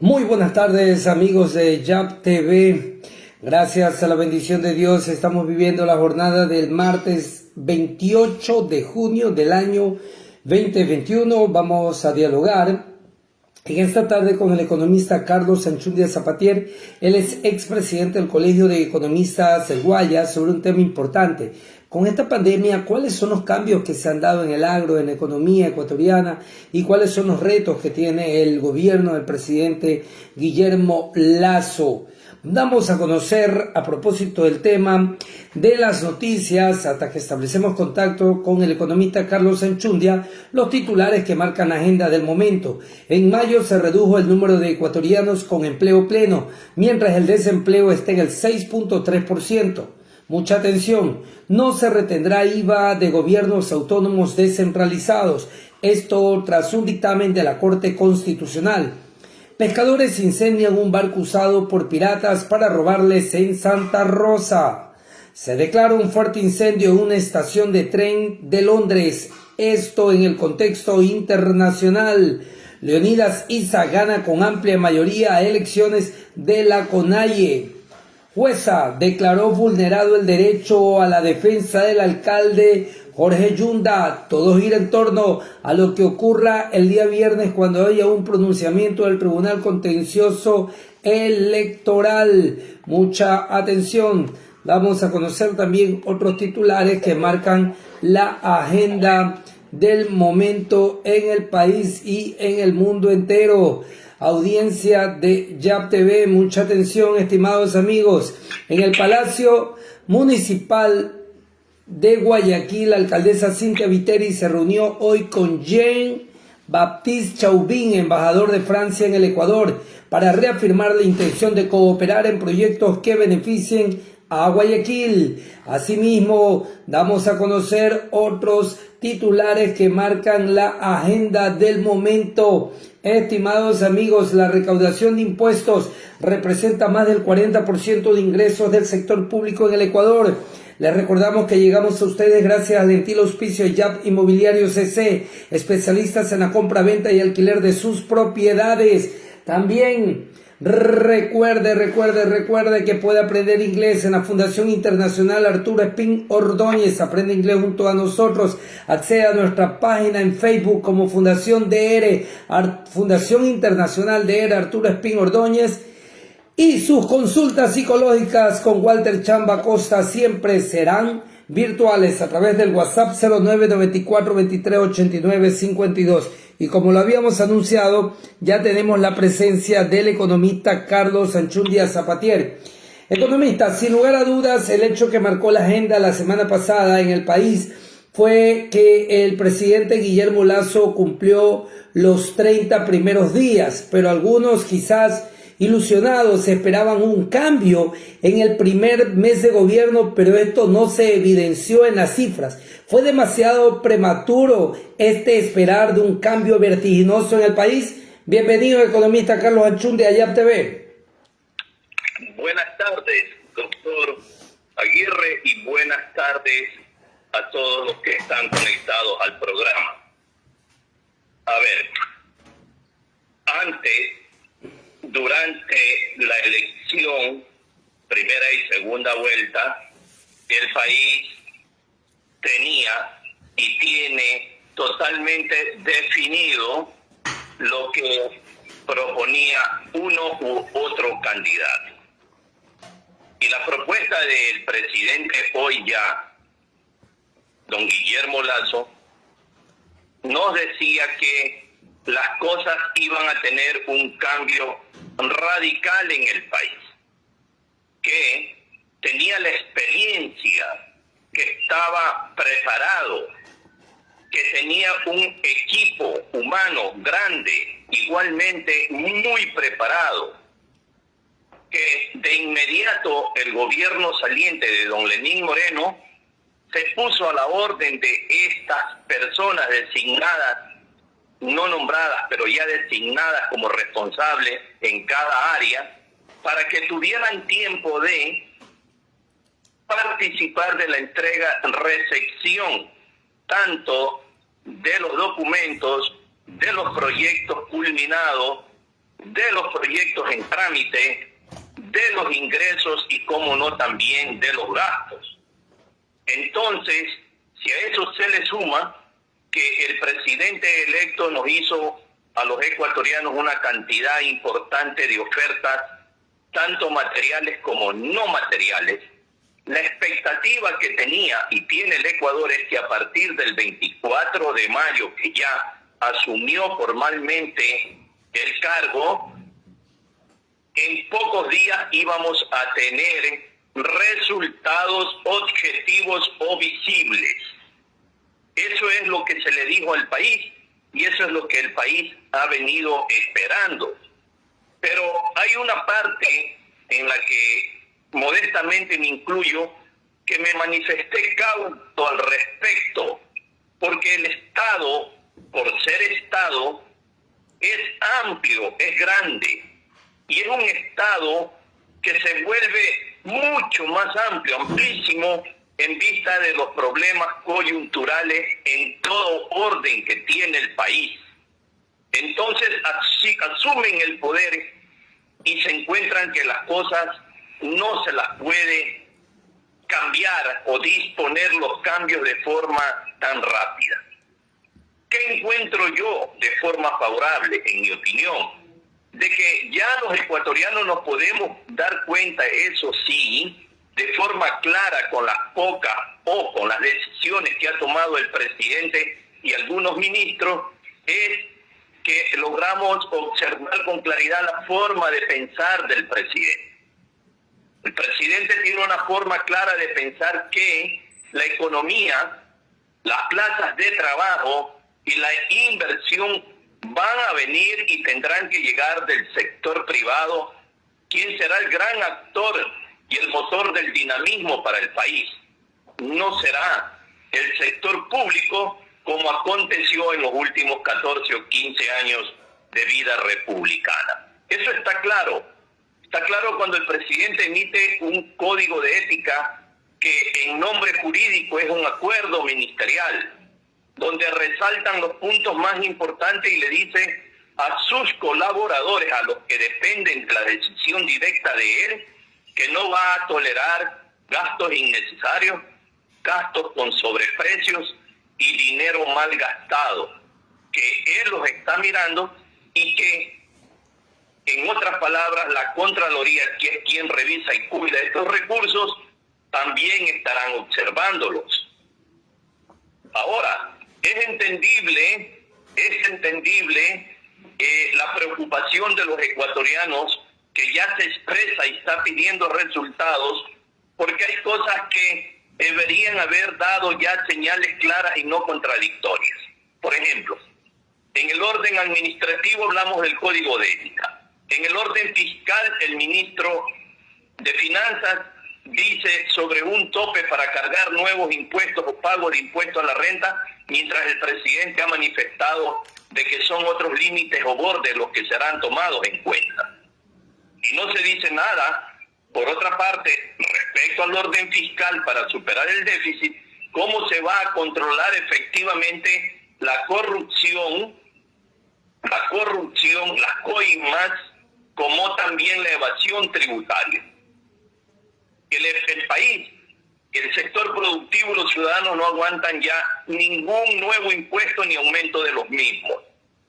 Muy buenas tardes, amigos de YAP TV. Gracias a la bendición de Dios estamos viviendo la jornada del martes 28 de junio del año 2021. Vamos a dialogar en esta tarde con el economista Carlos Anchundia Zapatier. Él es expresidente del Colegio de Economistas del Guayas, sobre un tema importante. Con esta pandemia, ¿cuáles son los cambios que se han dado en el agro, en la economía ecuatoriana, y cuáles son los retos que tiene el gobierno del presidente Guillermo Lasso? Damos a conocer, a propósito del tema de las noticias, hasta que establecemos contacto con el economista Carlos Anchundia, los titulares que marcan la agenda del momento. En mayo se redujo el número de ecuatorianos con empleo pleno, mientras el desempleo está en el 6.3%. Mucha atención, no se retendrá IVA de gobiernos autónomos descentralizados, esto tras un dictamen de la Corte Constitucional. Pescadores incendian un barco usado por piratas para robarles en Santa Rosa. Se declara un fuerte incendio en una estación de tren de Londres, esto en el contexto internacional. Leonidas Issa gana con amplia mayoría a elecciones de la CONAIE. Jueza declaró vulnerado el derecho a la defensa del alcalde Jorge Yunda. Todo gira en torno a lo que ocurra el día viernes cuando haya un pronunciamiento del Tribunal Contencioso Electoral. Mucha atención. Vamos a conocer también otros titulares que marcan la agenda del momento en el país y en el mundo entero. Audiencia de YAP TV, mucha atención, estimados amigos. En el Palacio Municipal de Guayaquil, la alcaldesa Cynthia Viteri se reunió hoy con Jean-Baptiste Chauvin, embajador de Francia en el Ecuador, para reafirmar la intención de cooperar en proyectos que beneficien a Guayaquil. Asimismo, damos a conocer otros titulares que marcan la agenda del momento. Estimados amigos, la recaudación de impuestos representa más del 40% de ingresos del sector público en el Ecuador. Les recordamos que llegamos a ustedes gracias al gentil auspicio de YAP Inmobiliario CC, especialistas en la compra, venta y alquiler de sus propiedades. También recuerde que puede aprender inglés en la Fundación Internacional Arturo Espín Ordóñez. Aprende inglés junto a nosotros. Accede a nuestra página en Facebook como Fundación Fundación Internacional DR Arturo Espín Ordóñez. Y sus consultas psicológicas con Walter Chamba Costa siempre serán virtuales a través del WhatsApp 0994 23 89 52. Y como lo habíamos anunciado, ya tenemos la presencia del economista Carlos Anchundia Zapatier. Economista, sin lugar a dudas, el hecho que marcó la agenda la semana pasada en el país fue que el presidente Guillermo Lasso cumplió los 30 primeros días, pero algunos quizás ilusionados esperaban un cambio en el primer mes de gobierno, pero esto no se evidenció en las cifras. ¿Fue demasiado prematuro esperar de un cambio vertiginoso en el país? Bienvenido, economista Carlos Anchundia de YAP TV. Buenas tardes, doctor Aguirre, y buenas tardes a todos los que están conectados al programa. A ver, durante la elección, primera y segunda vuelta, el país tenía y tiene totalmente definido lo que proponía uno u otro candidato. Y la propuesta del presidente hoy ya, don Guillermo Lasso, nos decía que las cosas iban a tener un cambio radical en el país, que tenía la experiencia, que estaba preparado, que tenía un equipo humano grande, igualmente muy preparado, que de inmediato el gobierno saliente de don Lenín Moreno se puso a la orden de estas personas designadas, no nombradas, pero ya designadas como responsables en cada área, para que tuvieran tiempo de participar de la recepción, tanto de los documentos, de los proyectos culminados de los proyectos en trámite, de los ingresos y, cómo no, también de los gastos. Entonces, si a eso se le suma que el presidente electo nos hizo a los ecuatorianos una cantidad importante de ofertas, tanto materiales como no materiales, la expectativa que tenía y tiene el Ecuador es que a partir del 24 de mayo, que ya asumió formalmente el cargo, en pocos días íbamos a tener resultados objetivos o visibles. Eso es lo que se le dijo al país y eso es lo que el país ha venido esperando. Pero hay una parte en la que modestamente me incluyo, que me manifesté cauto al respecto, porque el Estado, por ser Estado, es amplio, es grande, y es un Estado que se vuelve mucho más amplio, amplísimo, en vista de los problemas coyunturales en todo orden que tiene el país. Entonces asumen el poder y se encuentran que las cosas no se las puede cambiar o disponer los cambios de forma tan rápida. ¿Qué encuentro yo de forma favorable, en mi opinión? De que ya los ecuatorianos nos podemos dar cuenta, eso sí, de forma clara, con las pocas o con las decisiones que ha tomado el presidente y algunos ministros, es que logramos observar con claridad la forma de pensar del presidente. El presidente tiene una forma clara de pensar que la economía, las plazas de trabajo y la inversión van a venir y tendrán que llegar del sector privado, quien será el gran actor y el motor del dinamismo para el país. No será el sector público, como aconteció en los últimos 14 o 15 años de vida republicana. Eso está claro. Está claro cuando el presidente emite un código de ética que en nombre jurídico es un acuerdo ministerial, donde resaltan los puntos más importantes y le dice a sus colaboradores, a los que dependen de la decisión directa de él, que no va a tolerar gastos innecesarios, gastos con sobreprecios y dinero mal gastado, que él los está mirando y que, en otras palabras, la Contraloría, que es quien revisa y cuida estos recursos, también estarán observándolos. Ahora, es entendible la preocupación de los ecuatorianos, que ya se expresa y está pidiendo resultados, porque hay cosas que deberían haber dado ya señales claras y no contradictorias. Por ejemplo, en el orden administrativo hablamos del código de ética. En el orden fiscal, el ministro de Finanzas dice sobre un tope para cargar nuevos impuestos o pago de impuestos a la renta, mientras el presidente ha manifestado de que son otros límites o bordes los que serán tomados en cuenta. Y no se dice nada, por otra parte, respecto al orden fiscal para superar el déficit, cómo se va a controlar efectivamente la corrupción, las coimas, como también la evasión tributaria. El país, el sector productivo y los ciudadanos no aguantan ya ningún nuevo impuesto ni aumento de los mismos.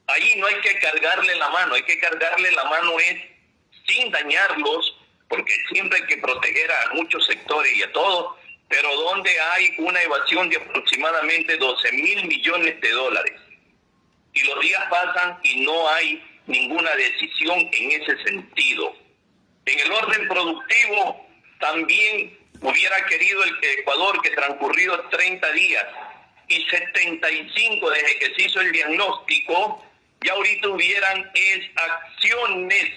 Ahí no hay que cargarle la mano, hay que cargarle la mano es sin dañarlos, porque siempre hay que proteger a muchos sectores y a todos, pero donde hay una evasión de aproximadamente 12,000 millones de dólares. Y los días pasan y no hay ninguna decisión en ese sentido. En el orden productivo, también hubiera querido el Ecuador que transcurridos 30 días y 75 desde que se hizo el diagnóstico, ya ahorita hubieran acciones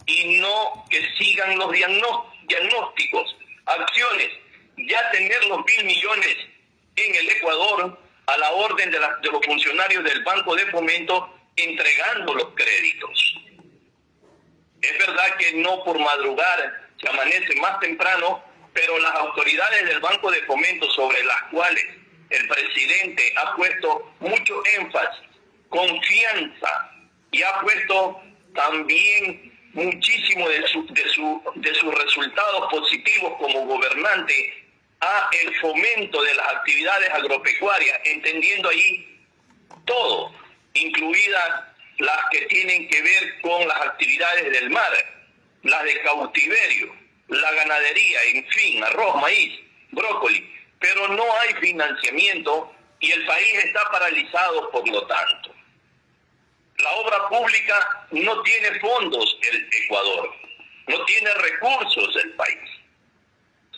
y no que sigan los diagnósticos, acciones, ya tener los 1.000 millones en el Ecuador a la orden de los funcionarios del Banco de Fomento entregando los créditos. Es verdad que no por madrugar se amanece más temprano, pero las autoridades del Banco de Fomento, sobre las cuales el presidente ha puesto mucho énfasis, confianza, y ha puesto también muchísimo de sus resultados positivos como gobernante a el fomento de las actividades agropecuarias, entendiendo ahí todo, incluidas las que tienen que ver con las actividades del mar, las de cautiverio, la ganadería, en fin, arroz, maíz, brócoli, pero no hay financiamiento y el país está paralizado por lo tanto. La obra pública no tiene fondos el Ecuador, no tiene recursos el país.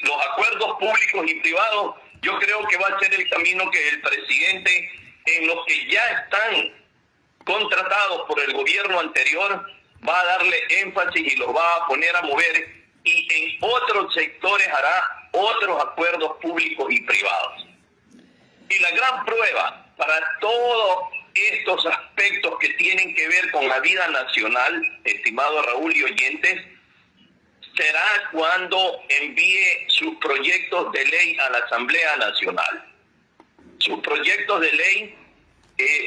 Los acuerdos públicos y privados, yo creo que va a ser el camino que el presidente, en los que ya están contratados por el gobierno anterior, va a darle énfasis y los va a poner a mover, y en otros sectores hará otros acuerdos públicos y privados. Y la gran prueba para todos estos aspectos que tienen que ver con la vida nacional, estimado Raúl y oyentes, será cuando envíe sus proyectos de ley a la Asamblea Nacional. Sus proyectos de ley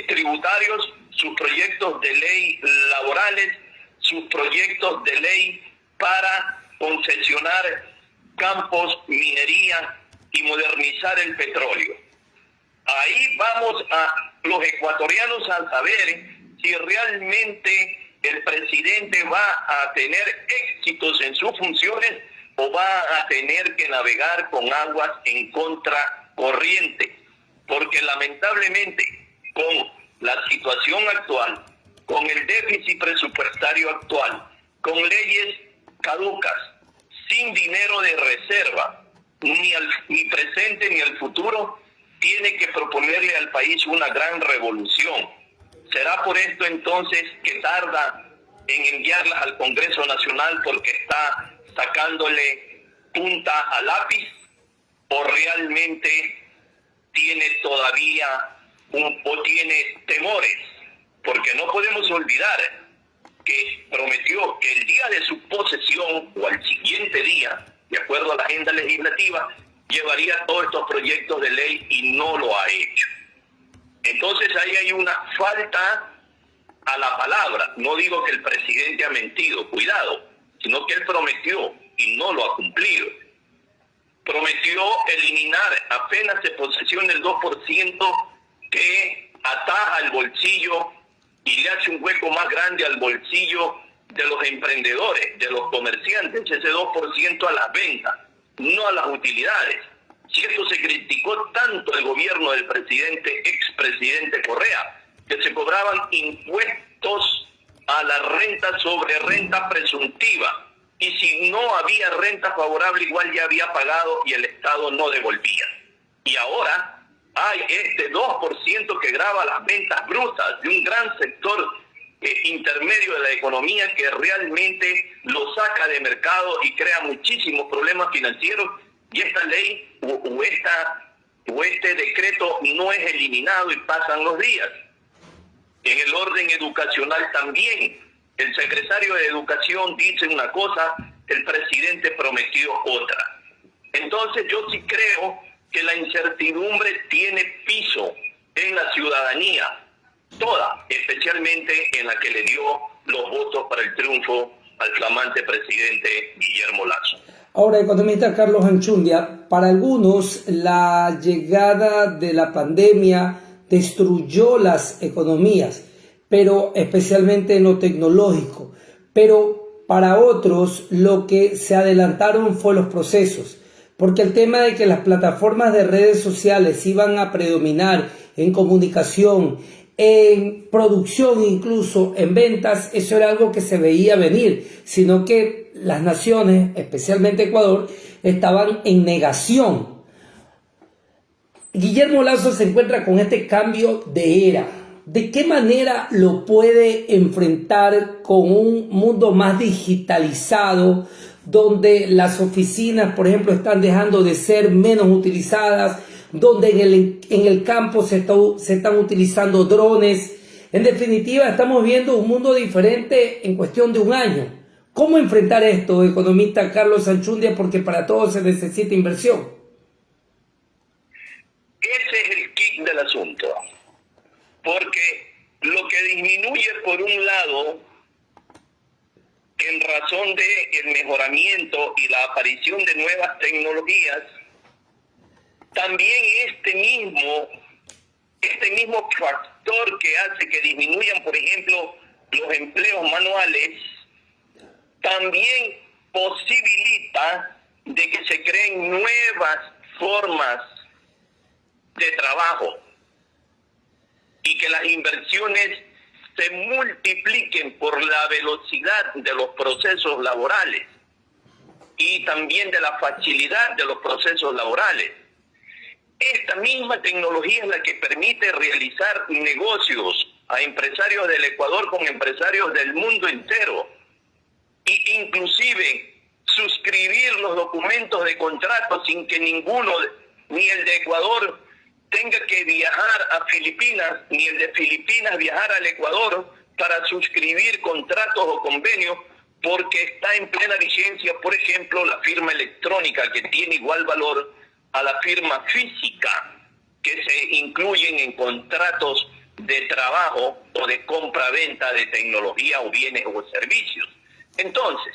tributarios, sus proyectos de ley laborales, sus proyectos de ley para concesionar campos, minería y modernizar el petróleo. Ahí vamos a los ecuatorianos a saber si realmente el presidente va a tener éxitos en sus funciones o va a tener que navegar con aguas en contracorriente, porque lamentablemente con la situación actual, con el déficit presupuestario actual, con leyes caducas, sin dinero de reserva, ni presente ni al futuro, tiene que proponerle al país una gran revolución. ¿Será por esto entonces que tarda en enviarlas al Congreso Nacional porque está sacándole punta al lápiz? ¿O realmente tiene todavía o tiene temores? Porque no podemos olvidar que prometió que el día de su posesión o al siguiente día, de acuerdo a la agenda legislativa, llevaría todos estos proyectos de ley y no lo ha hecho. Entonces ahí hay una falta a la palabra. No digo que el presidente ha mentido, cuidado, sino que él prometió y no lo ha cumplido. Prometió eliminar apenas de posesión el 2% que ataja el bolsillo y le hace un hueco más grande al bolsillo de los emprendedores, de los comerciantes, ese 2% a las ventas, no a las utilidades. Si esto se criticó tanto el gobierno del expresidente Correa, que se cobraban impuestos a la renta sobre renta presuntiva, y si no había renta favorable igual ya había pagado y el Estado no devolvía. Y ahora hay este 2% que grava las ventas brutas de un gran sector intermedio de la economía que realmente lo saca de mercado y crea muchísimos problemas financieros, y esta ley o este decreto no es eliminado y pasan los días. En el orden educacional también, el secretario de Educación dice una cosa, el presidente prometió otra. Entonces yo sí creo que la incertidumbre tiene piso en la ciudadanía, toda, especialmente en la que le dio los votos para el triunfo al flamante presidente Guillermo Lasso. Ahora, economista Carlos Anchundia, para algunos la llegada de la pandemia destruyó las economías, pero especialmente en lo tecnológico, pero para otros lo que se adelantaron fue los procesos, porque el tema de que las plataformas de redes sociales iban a predominar en comunicación, en producción, incluso en ventas, eso era algo que se veía venir, sino que las naciones, especialmente Ecuador, estaban en negación. Guillermo Lasso se encuentra con este cambio de era. ¿De qué manera lo puede enfrentar con un mundo más digitalizado, donde las oficinas, por ejemplo, están dejando de ser menos utilizadas, donde en el campo se están utilizando drones? En definitiva, estamos viendo un mundo diferente en cuestión de un año. ¿Cómo enfrentar esto, economista Carlos Anchundia? Porque para todo se necesita inversión. Ese es el kit del asunto, porque lo que disminuye por un lado en razón de el mejoramiento y la aparición de nuevas tecnologías, también este mismo factor que hace que disminuyan, por ejemplo, los empleos manuales, también posibilita de que se creen nuevas formas de trabajo y que las inversiones se multipliquen por la velocidad de los procesos laborales y también de la facilidad de los procesos laborales. Esta misma tecnología es la que permite realizar negocios a empresarios del Ecuador con empresarios del mundo entero, e inclusive suscribir los documentos de contrato sin que ninguno, ni el de Ecuador, tenga que viajar a Filipinas, ni el de Filipinas viajar al Ecuador para suscribir contratos o convenios, porque está en plena vigencia, por ejemplo, la firma electrónica, que tiene igual valor a la firma física, que se incluyen en contratos de trabajo o de compra-venta de tecnología o bienes o servicios. Entonces,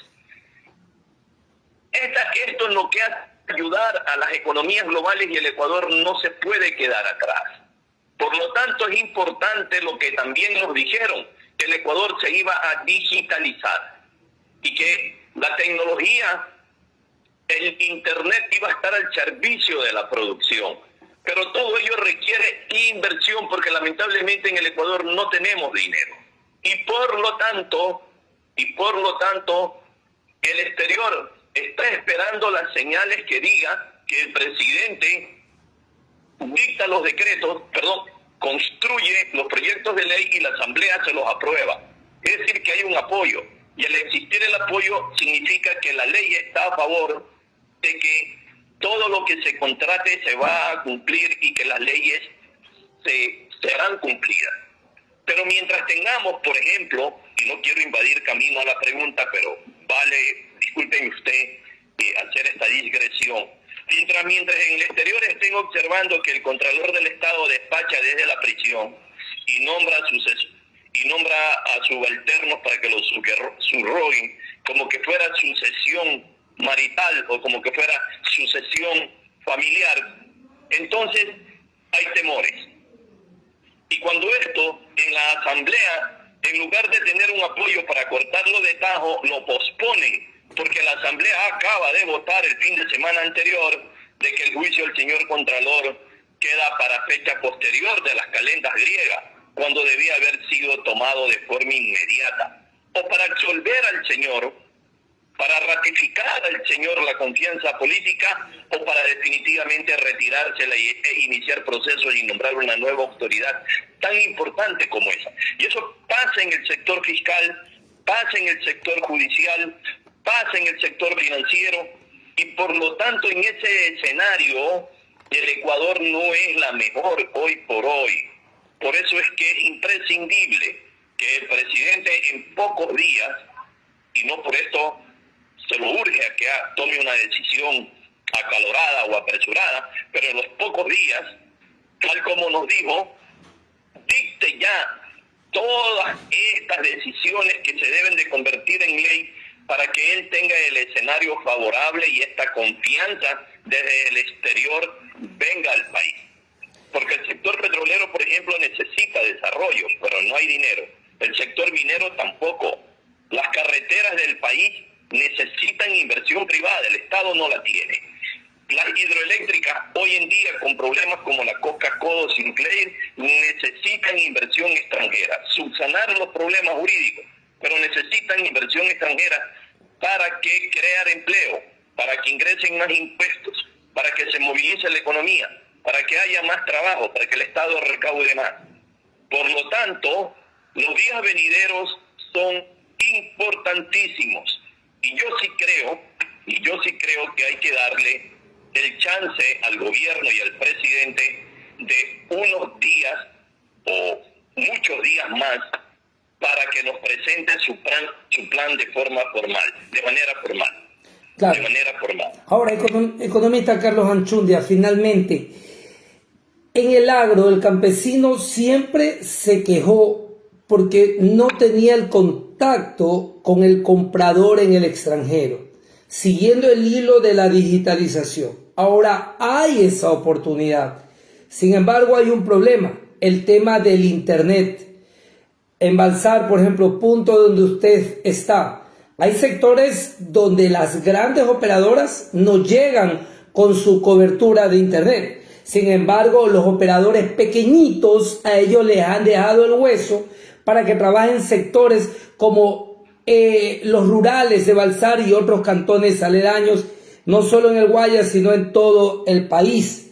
esto es lo que hace ayudar a las economías globales, y el Ecuador no se puede quedar atrás. Por lo tanto, es importante lo que también nos dijeron, que el Ecuador se iba a digitalizar y que la tecnología, el Internet, iba a estar al servicio de la producción. Pero todo ello requiere inversión, porque lamentablemente en el Ecuador no tenemos dinero. Y por lo tanto, el exterior está esperando las señales que diga que el presidente dicta los decretos, construye los proyectos de ley y la Asamblea se los aprueba. Es decir, que hay un apoyo. Y al existir el apoyo significa que la ley está a favor de que todo lo que se contrate se va a cumplir y que las leyes serán cumplidas. Pero mientras tengamos, por ejemplo, y no quiero invadir camino a la pregunta, pero vale, disculpen usted, hacer esta digresión. Mientras en el exterior estén observando que el Contralor del Estado despacha desde la prisión y nombra a subalternos para que los subroguen, como que fuera sucesión marital o como que fuera sucesión familiar, entonces hay temores. Y cuando esto en la Asamblea, en lugar de tener un apoyo para cortarlo de tajo, lo posponen, porque la Asamblea acaba de votar el fin de semana anterior de que el juicio del señor Contralor queda para fecha posterior de las calendas griegas, cuando debía haber sido tomado de forma inmediata, o para absolver al señor, para ratificar al señor la confianza política, o para definitivamente retirársela e iniciar procesos y nombrar una nueva autoridad tan importante como esa. Y eso pasa en el sector fiscal, pasa en el sector judicial, pasa en el sector financiero, y por lo tanto en ese escenario el Ecuador no es la mejor hoy por hoy. Por eso es que es imprescindible que el presidente en pocos días, y no por esto se lo urge a que tome una decisión acalorada o apresurada, pero en los pocos días, tal como nos dijo, dicte ya todas estas decisiones que se deben de convertir en ley para que él tenga el escenario favorable y esta confianza desde el exterior venga al país. Porque el sector petrolero, por ejemplo, necesita desarrollo, pero no hay dinero. El sector minero tampoco. Las carreteras del país necesitan inversión privada, el Estado no la tiene. Las hidroeléctricas hoy en día, con problemas como la Coca-Cola Sinclair, necesitan inversión extranjera. Subsanar los problemas jurídicos, pero necesitan inversión extranjera para que crear empleo, para que ingresen más impuestos, para que se movilice la economía, para que haya más trabajo, para que el Estado recaude más. Por lo tanto, los días venideros son importantísimos. Y yo sí creo que hay que darle el chance al gobierno y al presidente de unos días o muchos días más para que nos presente su plan de forma formal, de manera formal. Claro. De manera formal. Ahora, economista Carlos Anchundia, finalmente, en el agro el campesino siempre se quejó porque no tenía el control contacto con el comprador en el extranjero, siguiendo el hilo de la digitalización. Ahora hay esa oportunidad. Sin embargo, hay un problema, el tema del Internet. En Balsar, por ejemplo, punto donde usted está, hay sectores donde las grandes operadoras no llegan con su cobertura de Internet. Sin embargo, los operadores pequeñitos, a ellos les han dejado el hueso para que trabajen sectores como los rurales de Balsar y otros cantones aledaños, no solo en el Guayas, sino en todo el país.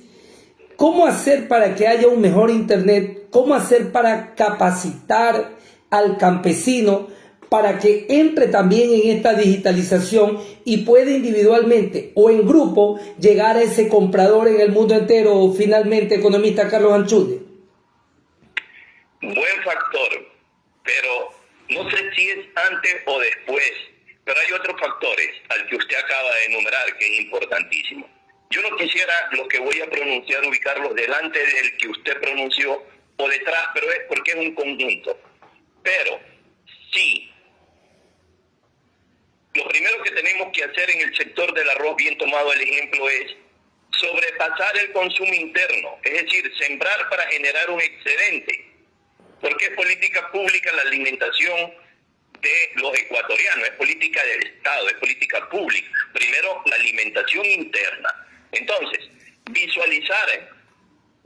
¿Cómo hacer para que haya un mejor Internet? ¿Cómo hacer para capacitar al campesino para que entre también en esta digitalización y pueda individualmente o en grupo llegar a ese comprador en el mundo entero? Finalmente, economista Carlos Anchude. Buen factor, pero no sé si es antes o después, pero hay otros factores al que usted acaba de enumerar que es importantísimo. Yo no quisiera lo que voy a pronunciar ubicarlos delante del que usted pronunció o detrás, pero es porque es un conjunto. Pero sí, lo primero que tenemos que hacer en el sector del arroz, bien tomado el ejemplo, es sobrepasar el consumo interno, es decir, sembrar para generar un excedente, porque es política pública la alimentación de los ecuatorianos, es política del Estado, es política pública. Primero, la alimentación interna. Entonces, visualizar,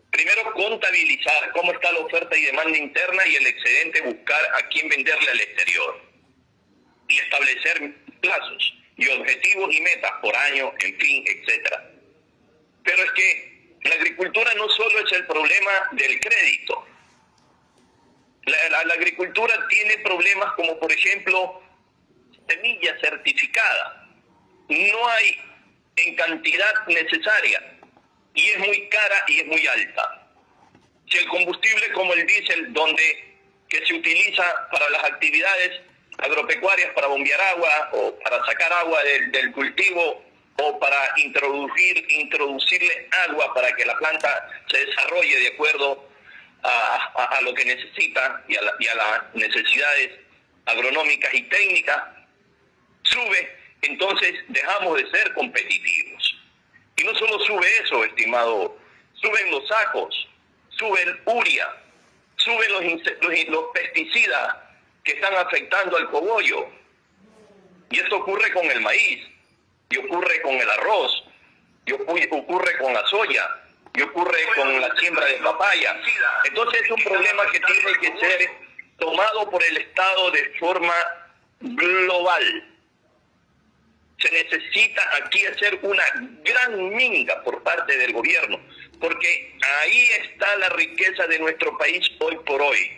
primero contabilizar cómo está la oferta y demanda interna y el excedente buscar a quién venderle al exterior. Y establecer plazos y objetivos y metas por año, en fin, etcétera. Pero es que la agricultura no solo es el problema del crédito. La agricultura tiene problemas como, por ejemplo, semilla certificada. No hay en cantidad necesaria y es muy cara y es muy alta. Si el combustible como el diésel, que se utiliza para las actividades agropecuarias, para bombear agua o para sacar agua del cultivo o para introducirle agua para que la planta se desarrolle de acuerdo a lo que necesita y a las necesidades agronómicas y técnicas, sube, entonces dejamos de ser competitivos. Y no solo sube eso, estimado, suben los sacos, sube el urea, suben los pesticidas que están afectando al cogollo. Y esto ocurre con el maíz, y ocurre con el arroz, y ocurre con la soya, y ocurre con la siembra de papaya. Entonces es un problema que tiene que ser tomado por el Estado de forma global. Se necesita aquí hacer una gran minga por parte del gobierno, porque ahí está la riqueza de nuestro país hoy por hoy.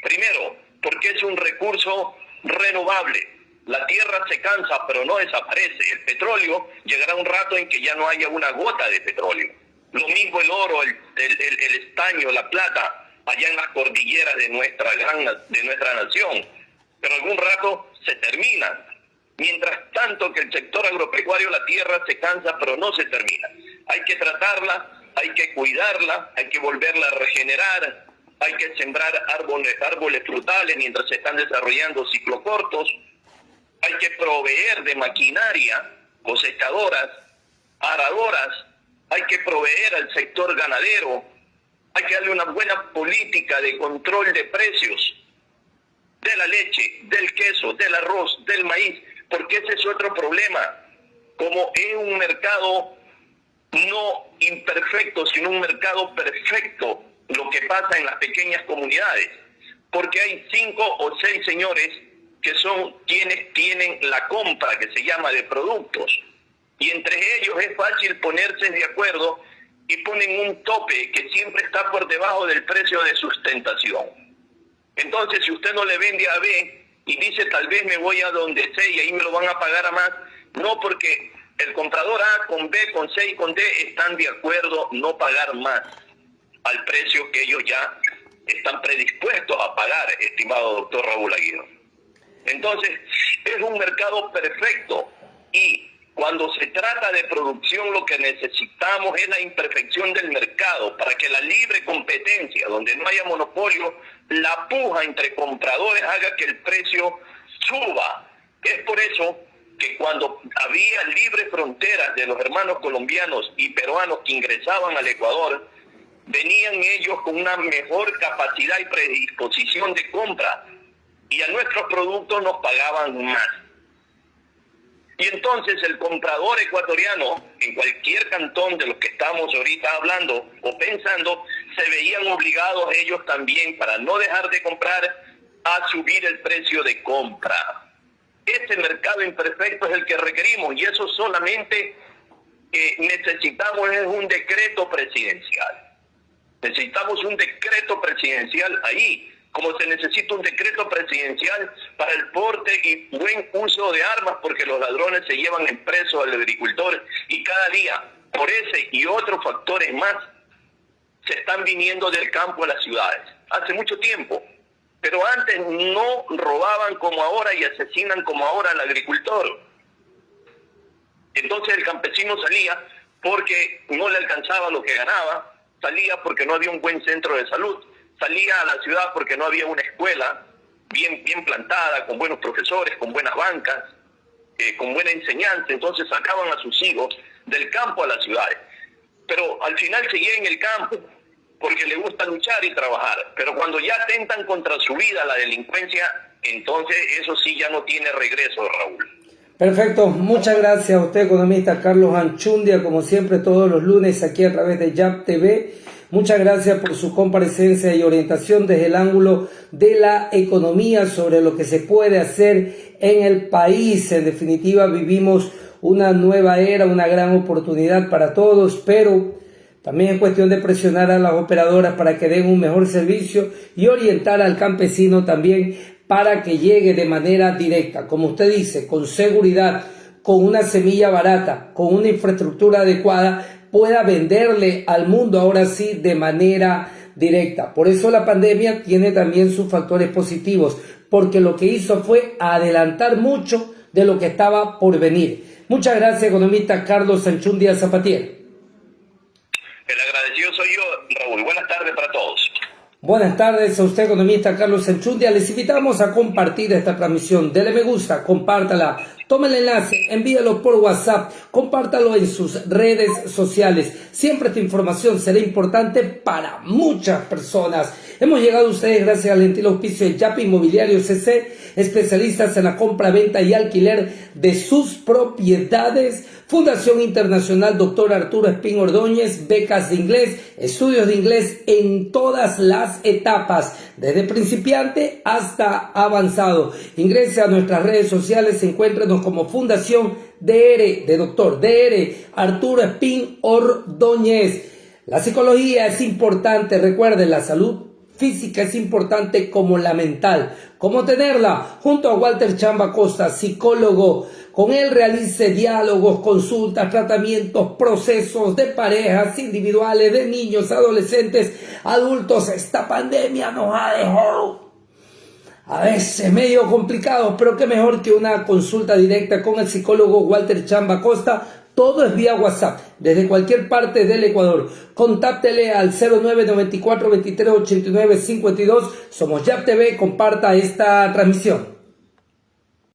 Primero, porque es un recurso renovable. La tierra se cansa, pero no desaparece. El petróleo llegará un rato en que ya no haya una gota de petróleo. Lo mismo el oro, el estaño, la plata, allá en las cordilleras de nuestra nación. Pero algún rato se termina. Mientras tanto que el sector agropecuario, la tierra se cansa, pero no se termina. Hay que tratarla, hay que cuidarla, hay que volverla a regenerar, hay que sembrar árboles frutales mientras se están desarrollando ciclocortos, hay que proveer de maquinaria, cosechadoras, aradoras, hay que proveer al sector ganadero, hay que darle una buena política de control de precios de la leche, del queso, del arroz, del maíz, porque ese es otro problema. Como es un mercado no imperfecto, sino un mercado perfecto, lo que pasa en las pequeñas comunidades, porque hay 5 o 6 señores que son quienes tienen la compra, que se llama, de productos, y entre ellos es fácil ponerse de acuerdo y ponen un tope que siempre está por debajo del precio de sustentación. Entonces, si usted no le vende a B y dice tal vez me voy a donde C y ahí me lo van a pagar a más, no, porque el comprador A con B, con C y con D están de acuerdo no pagar más al precio que ellos ya están predispuestos a pagar, estimado doctor Raúl Aguirre. Entonces, es un mercado perfecto y cuando se trata de producción lo que necesitamos es la imperfección del mercado para que la libre competencia, donde no haya monopolio, la puja entre compradores haga que el precio suba. Es por eso que cuando había libres fronteras de los hermanos colombianos y peruanos que ingresaban al Ecuador, venían ellos con una mejor capacidad y predisposición de compra, y a nuestros productos nos pagaban más. Y entonces el comprador ecuatoriano, en cualquier cantón de los que estamos ahorita hablando o pensando, se veían obligados ellos también, para no dejar de comprar, a subir el precio de compra. Ese mercado imperfecto es el que requerimos, y eso solamente necesitamos es un decreto presidencial. Necesitamos un decreto presidencial ahí, como se necesita un decreto presidencial para el porte y buen uso de armas, porque los ladrones se llevan en preso al agricultor, y cada día, por ese y otros factores más, se están viniendo del campo a las ciudades. Hace mucho tiempo, pero antes no robaban como ahora y asesinan como ahora al agricultor. Entonces el campesino salía porque no le alcanzaba lo que ganaba, salía porque no había un buen centro de salud, salía a la ciudad porque no había una escuela bien plantada, con buenos profesores, con buenas bancas, con buena enseñanza. Entonces sacaban a sus hijos del campo a las ciudades. Pero al final seguía en el campo porque le gusta luchar y trabajar. Pero cuando ya atentan contra su vida la delincuencia, entonces eso sí ya no tiene regreso, Raúl. Perfecto, muchas gracias a usted, economista Carlos Anchundia, como siempre todos los lunes aquí a través de YAP TV. Muchas gracias por su comparecencia y orientación desde el ángulo de la economía sobre lo que se puede hacer en el país. En definitiva, vivimos una nueva era, una gran oportunidad para todos, pero también es cuestión de presionar a las operadoras para que den un mejor servicio y orientar al campesino también para que llegue de manera directa, como usted dice, con seguridad, con una semilla barata, con una infraestructura adecuada, pueda venderle al mundo ahora sí de manera directa. Por eso la pandemia tiene también sus factores positivos, porque lo que hizo fue adelantar mucho de lo que estaba por venir. Muchas gracias, economista Carlos Anchundia Zapatier. El agradecido soy yo, Raúl. Buenas tardes para todos. Buenas tardes a usted, economista Carlos Anchundia. Les invitamos a compartir esta transmisión. Dele me gusta, compártala, tome el enlace, envíelo por WhatsApp, compártalo en sus redes sociales. Siempre esta información será importante para muchas personas. Hemos llegado a ustedes gracias al gentil auspicio de YAP Inmobiliario CC, especialistas en la compra, venta y alquiler de sus propiedades. Fundación Internacional Dr. Arturo Espín Ordóñez, becas de inglés, estudios de inglés en todas las etapas, desde principiante hasta avanzado. Ingrese a nuestras redes sociales, encuéntrenos como Fundación DR, de Dr. DR Arturo Espín Ordóñez. La psicología es importante, recuerden, la salud física es importante como la mental. ¿Cómo tenerla? Junto a Walter Chamba Costa, psicólogo. Con él realice diálogos, consultas, tratamientos, procesos de parejas individuales, de niños, adolescentes, adultos. Esta pandemia nos ha dejado a veces medio complicados, pero qué mejor que una consulta directa con el psicólogo Walter Chamba Costa. Todo es vía WhatsApp, desde cualquier parte del Ecuador. Contáctele al 0994 23 89 52. Somos YAP TV, comparta esta transmisión.